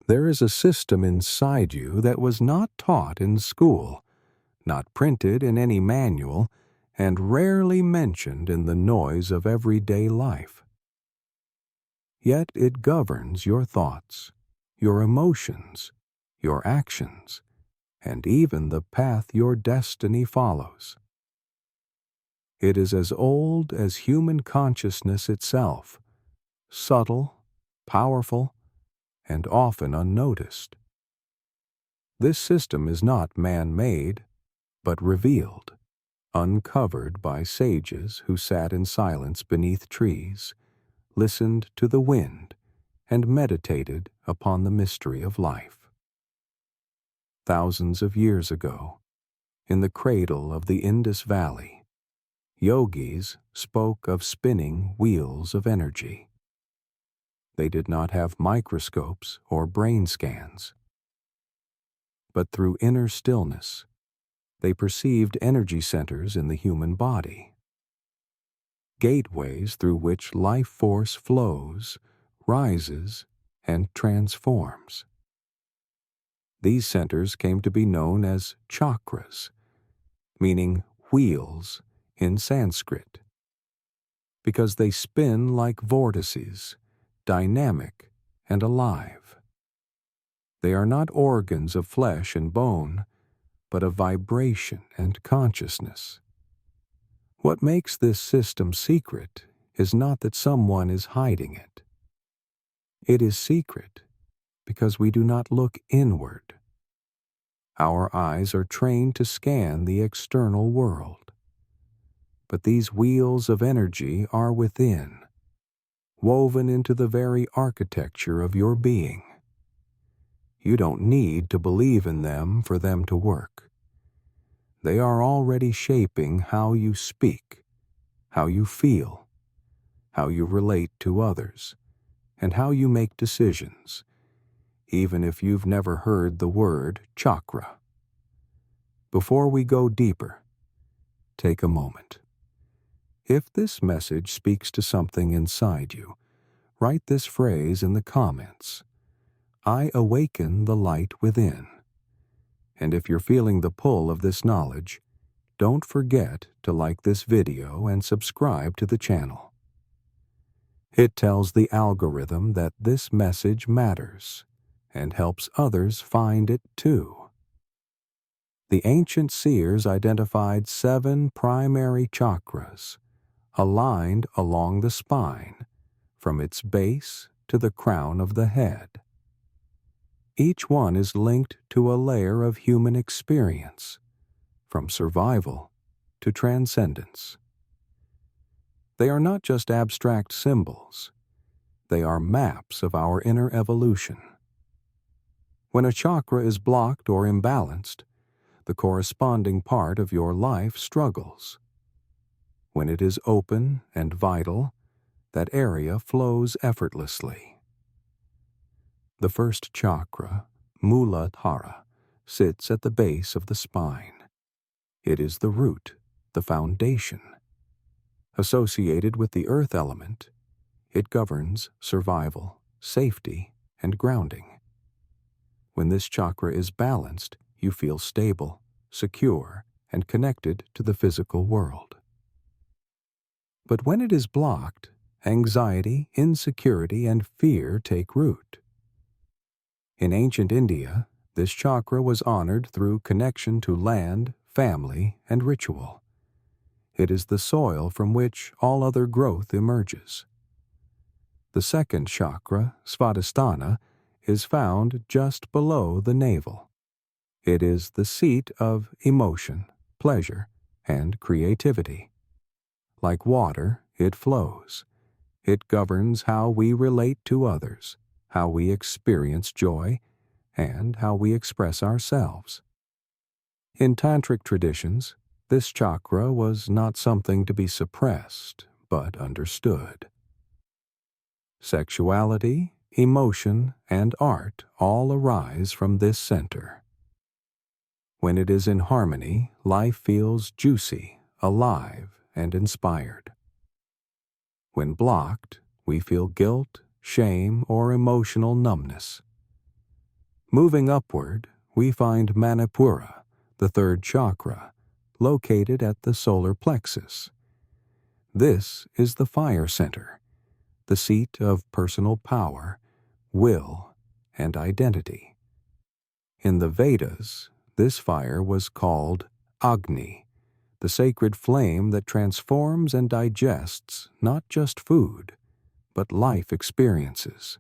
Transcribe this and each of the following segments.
There is a system inside you that was not taught in school, not printed in any manual, and rarely mentioned in the noise of everyday life. Yet it governs your thoughts, your emotions, your actions, and even the path your destiny follows. It is as old as human consciousness itself, subtle, powerful, and often unnoticed. This system is not man-made, but revealed, uncovered by sages who sat in silence beneath trees, listened to the wind, and meditated upon the mystery of life. Thousands of years ago, in the cradle of the Indus Valley, yogis spoke of spinning wheels of energy. They did not have microscopes or brain scans. But through inner stillness, they perceived energy centers in the human body, gateways through which life force flows, rises, and transforms. These centers came to be known as chakras, meaning wheels in Sanskrit, because they spin like vortices, dynamic and alive. They are not organs of flesh and bone, but of vibration and consciousness. What makes this system secret is not that someone is hiding it. It is secret because we do not look inward. Our eyes are trained to scan the external world. But these wheels of energy are within, woven into the very architecture of your being. You don't need to believe in them for them to work. They are already shaping how you speak, how you feel, how you relate to others, and how you make decisions, even if you've never heard the word chakra. Before we go deeper, take a moment. If this message speaks to something inside you, write this phrase in the comments: I awaken the light within. And if you're feeling the pull of this knowledge, don't forget to like this video and subscribe to the channel. It tells the algorithm that this message matters and helps others find it too. The ancient seers identified 7 primary chakras, aligned along the spine, from its base to the crown of the head. Each one is linked to a layer of human experience, from survival to transcendence. They are not just abstract symbols. They are maps of our inner evolution. When a chakra is blocked or imbalanced, the corresponding part of your life struggles. When it is open and vital, that area flows effortlessly. The first chakra, Muladhara, sits at the base of the spine. It is the root, the foundation. Associated with the earth element, it governs survival, safety, and grounding. When this chakra is balanced, you feel stable, secure, and connected to the physical world. But when it is blocked, anxiety, insecurity, and fear take root. In ancient India, this chakra was honored through connection to land, family, and ritual. It is the soil from which all other growth emerges. The second chakra, Svadhisthana, is found just below the navel. It is the seat of emotion, pleasure, and creativity. Like water, it flows. It governs how we relate to others, how we experience joy, and how we express ourselves. In tantric traditions, this chakra was not something to be suppressed, but understood. Sexuality, emotion, and art all arise from this center. When it is in harmony, life feels juicy, alive, and inspired. When blocked, we feel guilt, shame, or emotional numbness. Moving upward, we find Manipura, the third chakra, located at the solar plexus. This is the fire center, the seat of personal power, will, and identity. In the Vedas, this fire was called Agni, the sacred flame that transforms and digests not just food, but life experiences.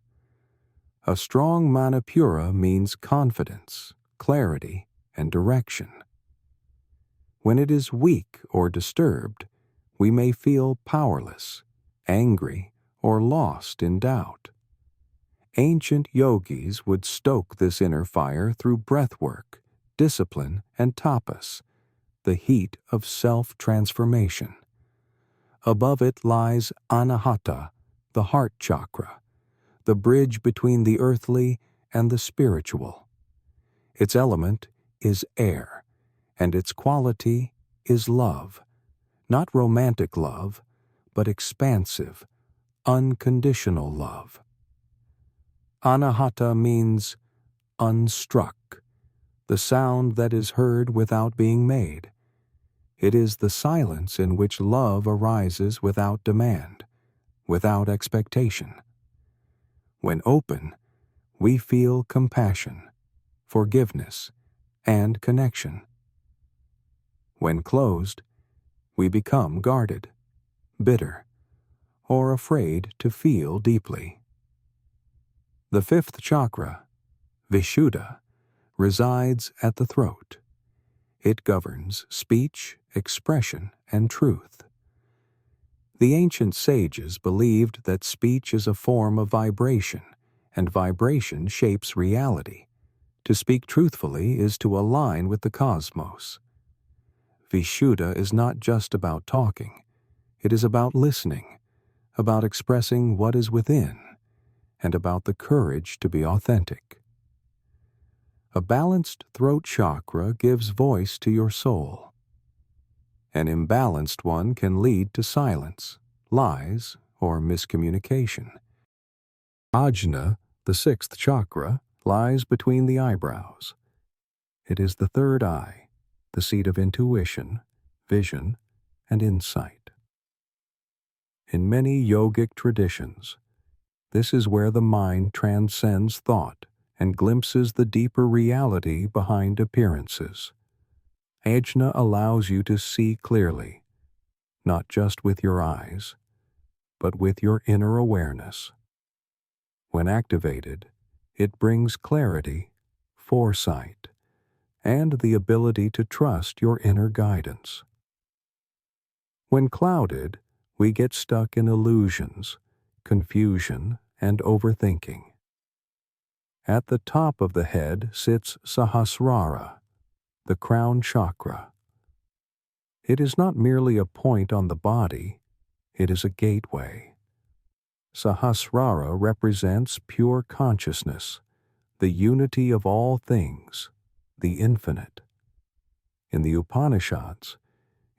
A strong Manipura means confidence, clarity, and direction. When it is weak or disturbed, we may feel powerless, angry, or lost in doubt. Ancient yogis would stoke this inner fire through breathwork, discipline, and tapas, the heat of self-transformation. Above it lies Anahata, the heart chakra, the bridge between the earthly and the spiritual. Its element is air, and its quality is love. Not romantic love, but expansive, unconditional love. Anahata means unstruck, the sound that is heard without being made. It is the silence in which love arises without demand, without expectation. When open, we feel compassion, forgiveness, and connection. When closed, we become guarded, bitter, or afraid to feel deeply. The fifth chakra, Vishuddha, resides at the throat. It governs speech, expression, and truth. The ancient sages believed that speech is a form of vibration, and vibration shapes reality. To speak truthfully is to align with the cosmos. Vishuddha is not just about talking. It is about listening, about expressing what is within, and about the courage to be authentic. A balanced throat chakra gives voice to your soul. An imbalanced one can lead to silence, lies, or miscommunication. Ajna, the sixth chakra, lies between the eyebrows. It is the third eye, the seat of intuition, vision, and insight. In many yogic traditions, this is where the mind transcends thought and glimpses the deeper reality behind appearances. Ajna allows you to see clearly, not just with your eyes, but with your inner awareness. When activated, it brings clarity, foresight, and the ability to trust your inner guidance. When clouded, we get stuck in illusions, confusion, and overthinking. At the top of the head sits Sahasrara, the crown chakra. It is not merely a point on the body, it is a gateway. Sahasrara represents pure consciousness, the unity of all things, the infinite. In the Upanishads,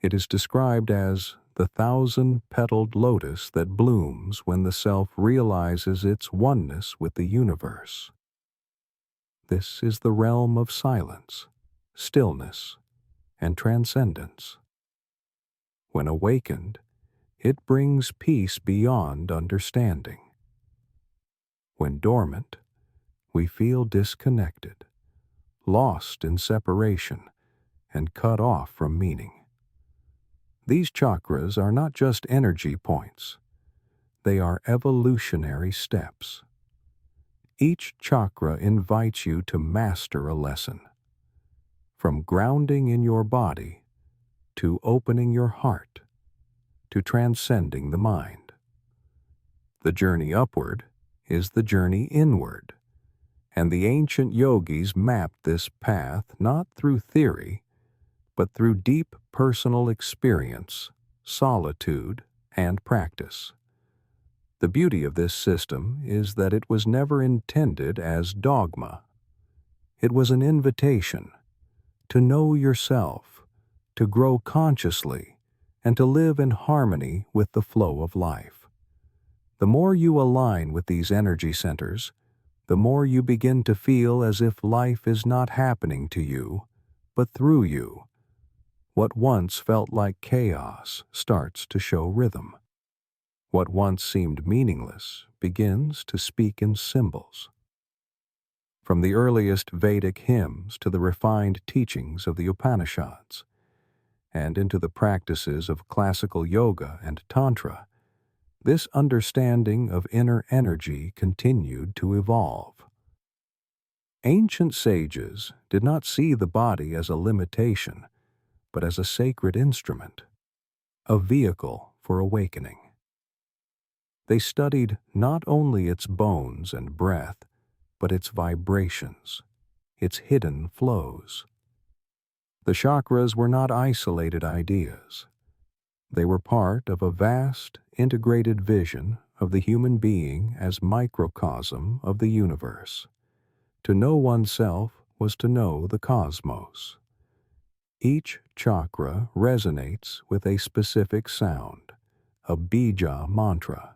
it is described as the 1,000-petaled lotus that blooms when the self realizes its oneness with the universe. This is the realm of silence, stillness, and transcendence. When awakened, it brings peace beyond understanding. When dormant, we feel disconnected, lost in separation, and cut off from meaning. These chakras are not just energy points, they are evolutionary steps. Each chakra invites you to master a lesson. From grounding in your body, to opening your heart, to transcending the mind. The journey upward is the journey inward, and the ancient yogis mapped this path not through theory, but through deep personal experience, solitude, and practice. The beauty of this system is that it was never intended as dogma. It was an invitation to know yourself, to grow consciously, and to live in harmony with the flow of life. The more you align with these energy centers, the more you begin to feel as if life is not happening to you, but through you. What once felt like chaos starts to show rhythm. What once seemed meaningless begins to speak in symbols. From the earliest Vedic hymns to the refined teachings of the Upanishads, and into the practices of classical yoga and tantra, this understanding of inner energy continued to evolve. Ancient sages did not see the body as a limitation, but as a sacred instrument, a vehicle for awakening. They studied not only its bones and breath, but its vibrations, its hidden flows. The chakras were not isolated ideas. They were part of a vast, integrated vision of the human being as microcosm of the universe. To know oneself was to know the cosmos. Each chakra resonates with a specific sound, a bija mantra.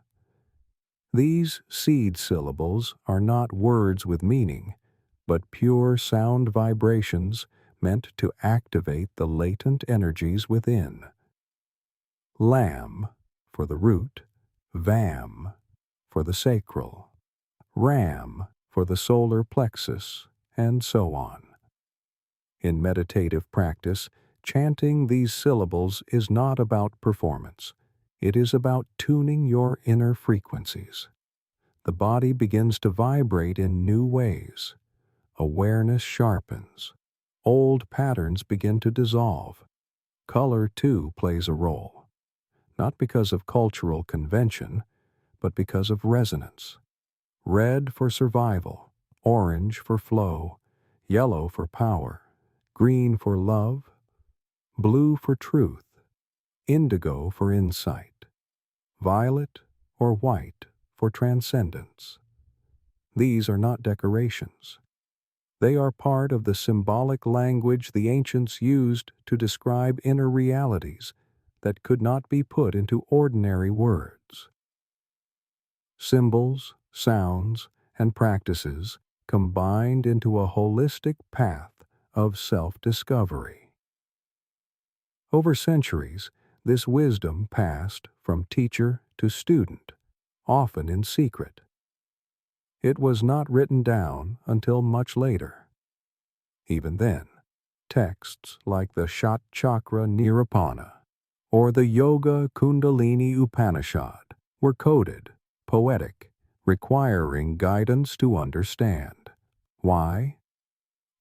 These seed syllables are not words with meaning, but pure sound vibrations meant to activate the latent energies within. Lam for the root, Vam for the sacral, Ram for the solar plexus, and so on. In meditative practice, chanting these syllables is not about performance. It is about tuning your inner frequencies. The body begins to vibrate in new ways. Awareness sharpens. Old patterns begin to dissolve. Color, too, plays a role. Not because of cultural convention, but because of resonance. Red for survival, orange for flow, yellow for power, green for love, blue for truth, indigo for insight, violet or white for transcendence. These are not decorations. They are part of the symbolic language the ancients used to describe inner realities that could not be put into ordinary words. Symbols, sounds, and practices combined into a holistic path of self-discovery. Over centuries, this wisdom passed from teacher to student, often in secret. It was not written down until much later. Even then, texts like the Shat Chakra Nirupana or the Yoga Kundalini Upanishad were coded, poetic, requiring guidance to understand. Why?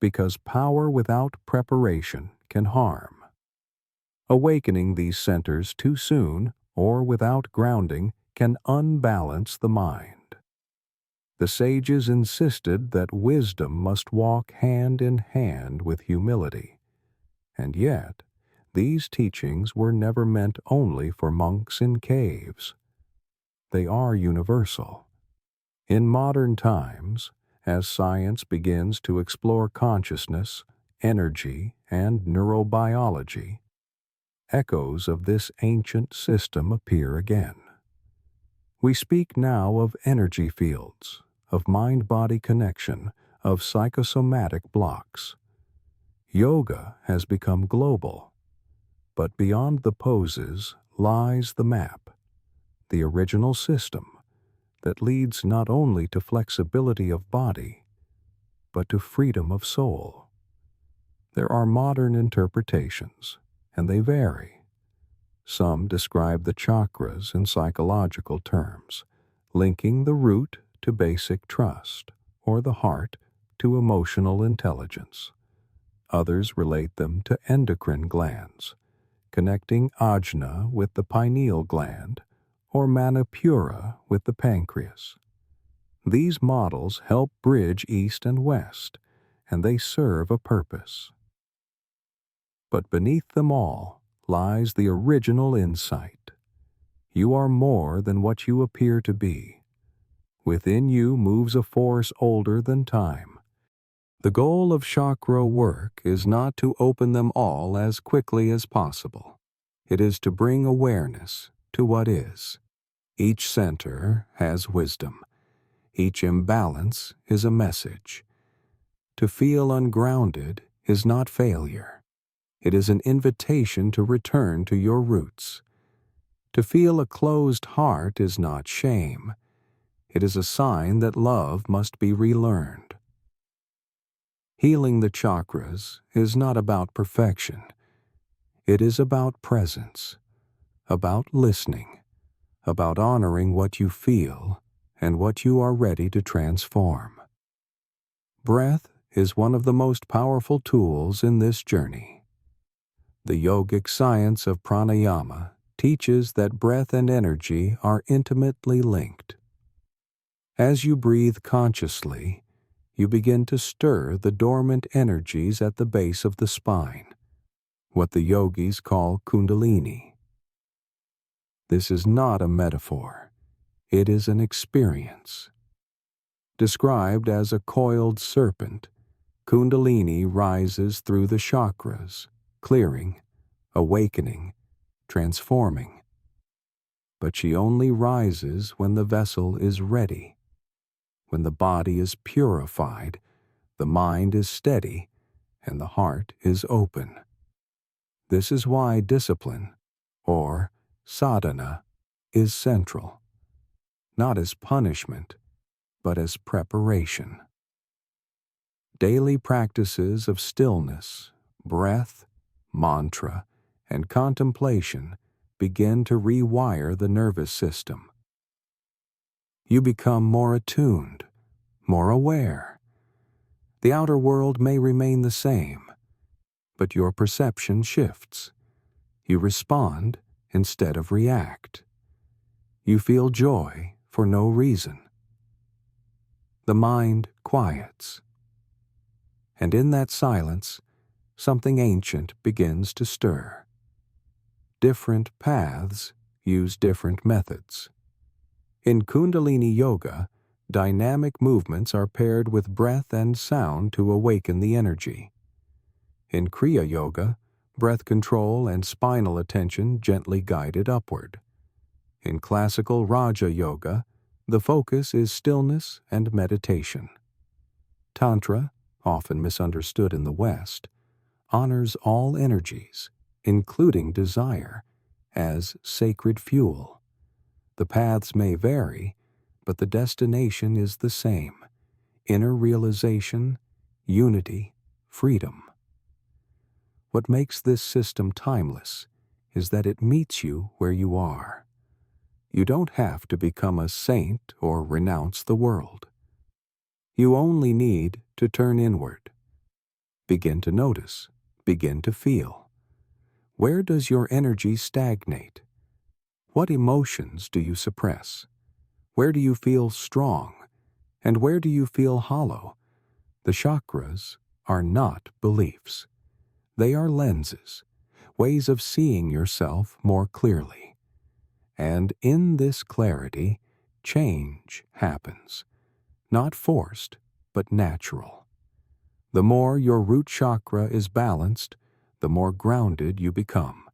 Because power without preparation can harm. Awakening these centers too soon or without grounding can unbalance the mind. The sages insisted that wisdom must walk hand in hand with humility, and yet these teachings were never meant only for monks in caves. They are universal. In modern times, as science begins to explore consciousness, energy, and neurobiology, echoes of this ancient system appear again. We speak now of energy fields, of mind-body connection, of psychosomatic blocks. Yoga has become global, but beyond the poses lies the map, the original system that leads not only to flexibility of body, but to freedom of soul. There are modern interpretations, and they vary. Some describe the chakras in psychological terms, linking the root to basic trust, or the heart to emotional intelligence. Others relate them to endocrine glands, connecting ajna with the pineal gland, or manipura with the pancreas. These models help bridge East and West, and they serve a purpose. But beneath them all lies the original insight. You are more than what you appear to be. Within you moves a force older than time. The goal of chakra work is not to open them all as quickly as possible. It is to bring awareness to what is. Each center has wisdom. Each imbalance is a message. To feel ungrounded is not failure. It is an invitation to return to your roots. To feel a closed heart is not shame. It is a sign that love must be relearned. Healing the chakras is not about perfection. It is about presence, about listening, about honoring what you feel and what you are ready to transform. Breath is one of the most powerful tools in this journey. The yogic science of pranayama teaches that breath and energy are intimately linked. As you breathe consciously, you begin to stir the dormant energies at the base of the spine, what the yogis call kundalini. This is not a metaphor. It is an experience. Described as a coiled serpent, kundalini rises through the chakras, clearing, awakening, transforming. But she only rises when the vessel is ready, when the body is purified, the mind is steady, and the heart is open. This is why discipline, or sadhana, is central, not as punishment, but as preparation. Daily practices of stillness, breath, mantra, and contemplation begin to rewire the nervous system. You become more attuned, more aware. The outer world may remain the same, but your perception shifts. You respond instead of react. You feel joy for no reason. The mind quiets. And in that silence, something ancient begins to stir. Different paths use different methods. In Kundalini Yoga, dynamic movements are paired with breath and sound to awaken the energy. In Kriya Yoga, breath control and spinal attention gently guide it upward. In classical Raja Yoga, the focus is stillness and meditation. Tantra, often misunderstood in the West, honors all energies, including desire, as sacred fuel. The paths may vary, but the destination is the same: inner realization, unity, freedom. What makes this system timeless is that it meets you where you are. You don't have to become a saint or renounce the world. You only need to turn inward. Begin to notice, begin to feel. Where does your energy stagnate? What emotions do you suppress? Where do you feel strong? And where do you feel hollow? The chakras are not beliefs. They are lenses, ways of seeing yourself more clearly. And in this clarity, change happens. Not forced, but natural. The more your root chakra is balanced, the more grounded you become.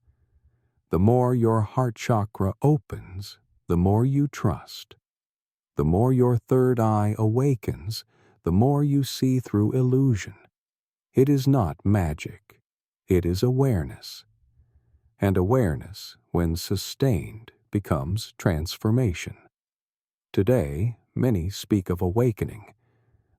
The more your heart chakra opens, the more you trust. The more your third eye awakens, the more you see through illusion. It is not magic. It is awareness. And awareness, when sustained, becomes transformation. Today, many speak of awakening.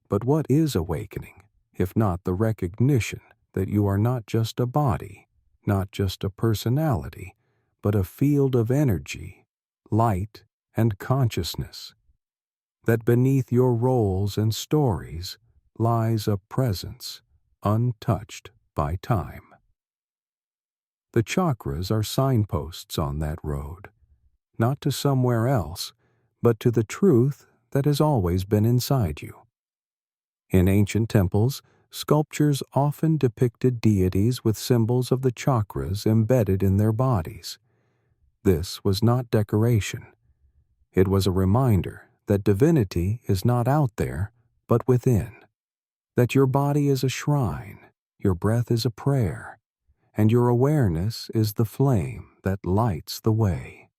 But what is awakening, if not the recognition that you are not just a body, not just a personality, but a field of energy, light, and consciousness? That beneath your roles and stories lies a presence untouched by time. The chakras are signposts on that road, not to somewhere else, but to the truth that has always been inside you. In ancient temples, sculptures often depicted deities with symbols of the chakras embedded in their bodies. This was not decoration. It was a reminder that divinity is not out there, but within. That your body is a shrine, your breath is a prayer, and your awareness is the flame that lights the way.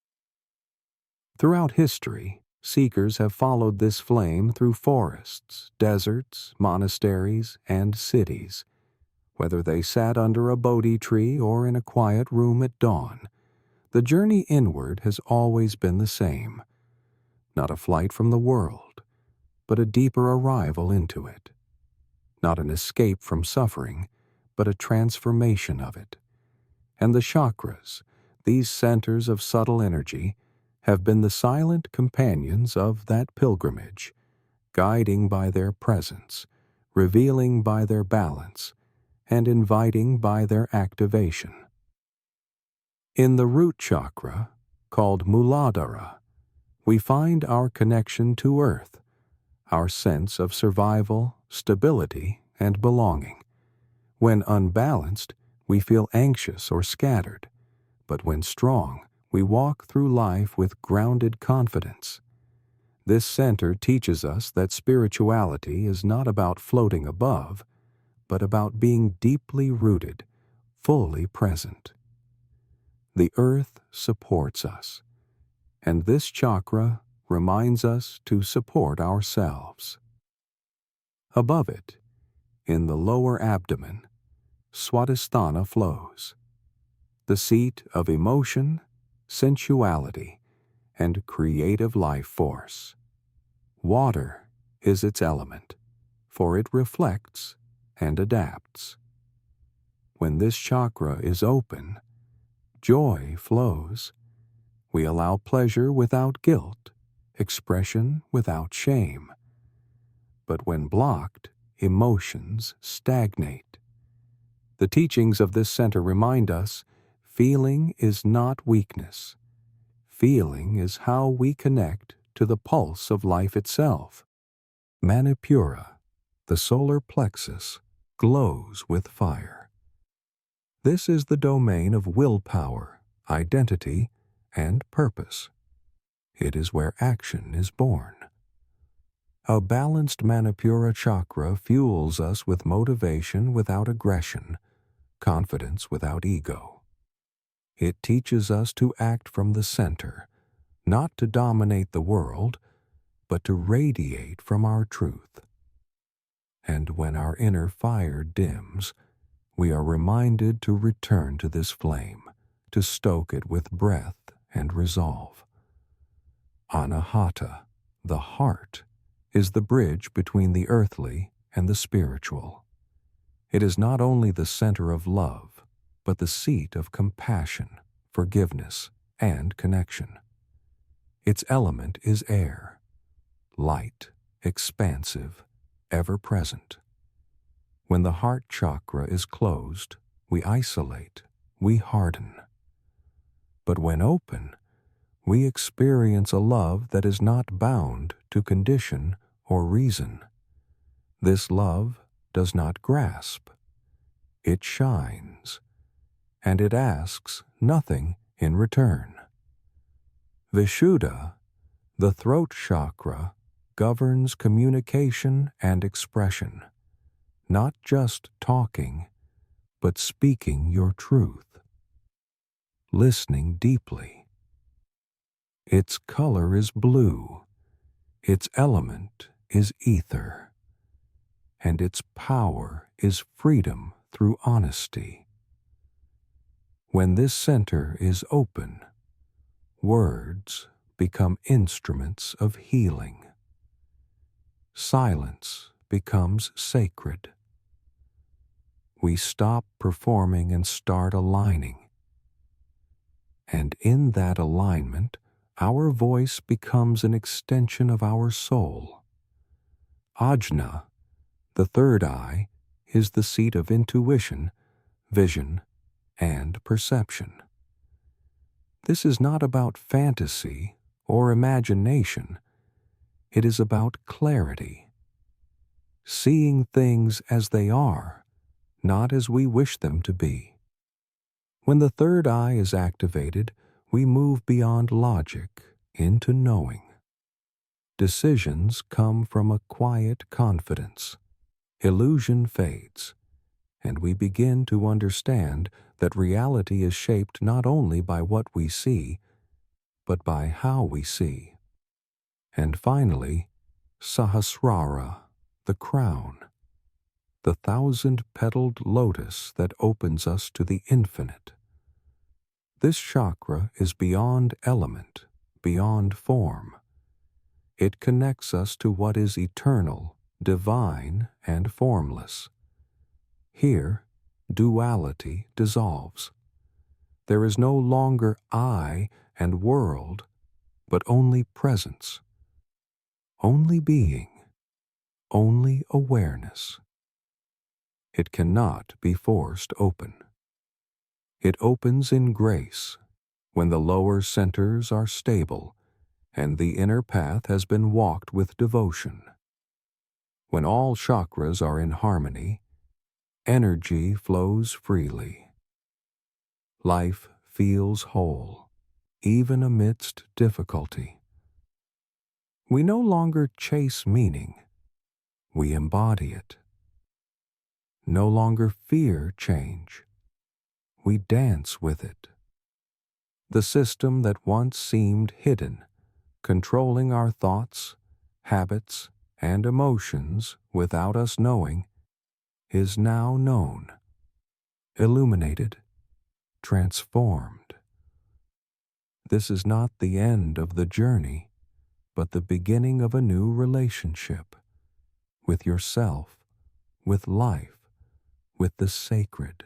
Throughout history, Seekers have followed this flame through forests, deserts, monasteries, and cities. Whether they sat under a Bodhi tree or in a quiet room at dawn, the journey inward has always been the same. Not a flight from the world, but a deeper arrival into it. Not an escape from suffering, but a transformation of it. And the chakras, these centers of subtle energy, have been the silent companions of that pilgrimage, guiding by their presence, revealing by their balance, and inviting by their activation. In the root chakra, called Muladhara, we find our connection to earth, our sense of survival, stability, and belonging. When unbalanced, we feel anxious or scattered, but when strong, we walk through life with grounded confidence. This center teaches us that spirituality is not about floating above, but about being deeply rooted, fully present. The earth supports us, and this chakra reminds us to support ourselves. Above it, in the lower abdomen, Swadhisthana flows, the seat of emotion, sensuality, and creative life force. Water is its element, for it reflects and adapts. When this chakra is open, joy flows. We allow pleasure without guilt, expression without shame. But when blocked, emotions stagnate. The teachings of this center remind us feeling is not weakness. Feeling is how we connect to the pulse of life itself. Manipura, the solar plexus, glows with fire. This is the domain of willpower, identity, and purpose. It is where action is born. A balanced Manipura chakra fuels us with motivation without aggression, confidence without ego. It teaches us to act from the center, not to dominate the world, but to radiate from our truth. And when our inner fire dims, we are reminded to return to this flame, to stoke it with breath and resolve. Anahata, the heart, is the bridge between the earthly and the spiritual. It is not only the center of love, but the seat of compassion, forgiveness, and connection. Its element is air, light, expansive, ever-present. When the heart chakra is closed, we isolate, we harden. But when open, we experience a love that is not bound to condition or reason. This love does not grasp. It shines, and it asks nothing in return. Vishuddha, the throat chakra, governs communication and expression, not just talking, but speaking your truth, listening deeply. Its color is blue, its element is ether, and its power is freedom through honesty. When this center is open, words become instruments of healing. Silence becomes sacred. We stop performing and start aligning. And in that alignment, our voice becomes an extension of our soul. Ajna, the third eye, is the seat of intuition, vision, and perception. This is not about fantasy or imagination. It is about clarity. Seeing things as they are, not as we wish them to be. When the third eye is activated, we move beyond logic into knowing. Decisions come from a quiet confidence. Illusion fades, and we begin to understand that reality is shaped not only by what we see, but by how we see. And finally, Sahasrara, the crown, the 1,000-petaled lotus that opens us to the infinite. This chakra is beyond element, beyond form. It connects us to what is eternal, divine, and formless. Here, duality dissolves. There is no longer I and world, but only presence, only being, only awareness. It cannot be forced open. It opens in grace when the lower centers are stable and the inner path has been walked with devotion. When all chakras are in harmony, energy flows freely. Life feels whole, even amidst difficulty. We no longer chase meaning, we embody it. No longer fear change, we dance with it. The system that once seemed hidden, controlling our thoughts, habits, and emotions without us knowing, is now known, illuminated, transformed. This is not the end of the journey, but the beginning of a new relationship with yourself, with life, with the sacred.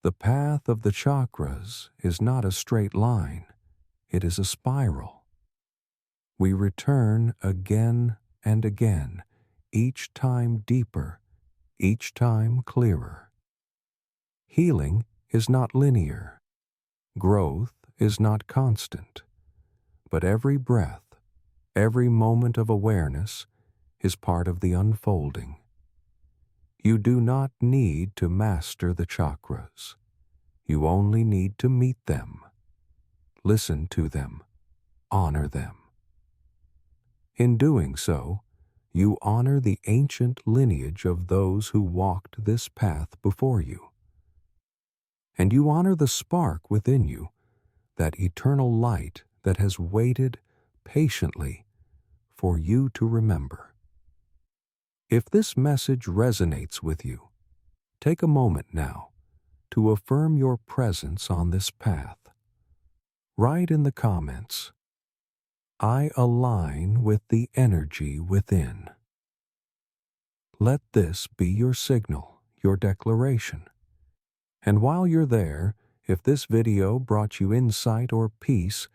The path of the chakras is not a straight line, it is a spiral. We return again and again, each time deeper, each time clearer. Healing is not linear. Growth is not constant. But every breath, every moment of awareness is part of the unfolding. You do not need to master the chakras. You only need to meet them, listen to them, honor them. In doing so, you honor the ancient lineage of those who walked this path before you. And you honor the spark within you, that eternal light that has waited patiently for you to remember. If this message resonates with you, take a moment now to affirm your presence on this path. Write in the comments, "I align with the energy within." Let this be your signal, your declaration. And while you're there, if this video brought you insight or peace,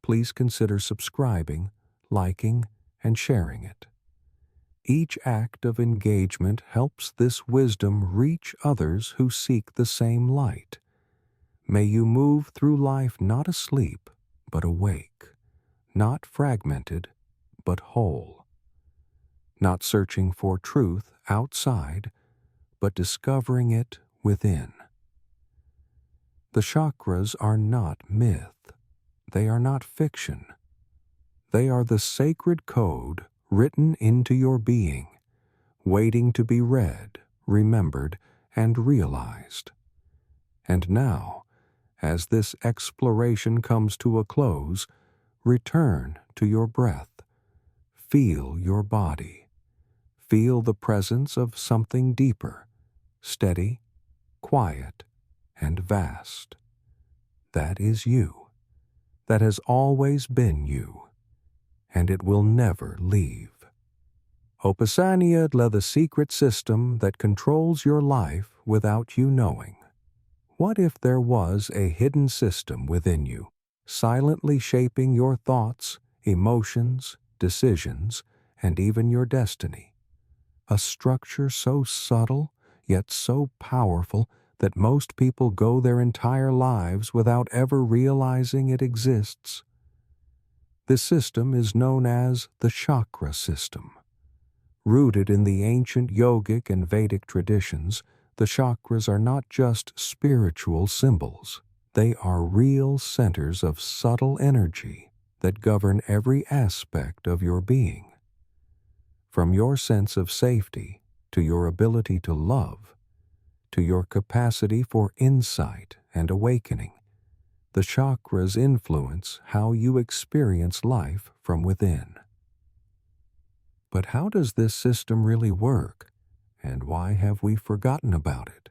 please consider subscribing, liking, and sharing it. Each act of engagement helps this wisdom reach others who seek the same light. May you move through life not asleep, but awake, not fragmented, but whole, not searching for truth outside, but discovering it within. The chakras are not myth. They are not fiction. They are the sacred code written into your being, waiting to be read, remembered, and realized. And now, as this exploration comes to a close, return to your breath. Feel your body. Feel the presence of something deeper, steady, quiet, and vast. That is you. That has always been you. And it will never leave. Upasaniya le the secret system that controls your life without you knowing. What if there was a hidden system within you, silently shaping your thoughts, emotions, decisions, and even your destiny? A structure so subtle, yet so powerful that most people go their entire lives without ever realizing it exists. This system is known as the chakra system. Rooted in the ancient yogic and Vedic traditions, the chakras are not just spiritual symbols. They are real centers of subtle energy that govern every aspect of your being. From your sense of safety, to your ability to love, to your capacity for insight and awakening, The chakras influence how you experience life from within. But how does this system really work, and why have we forgotten about it?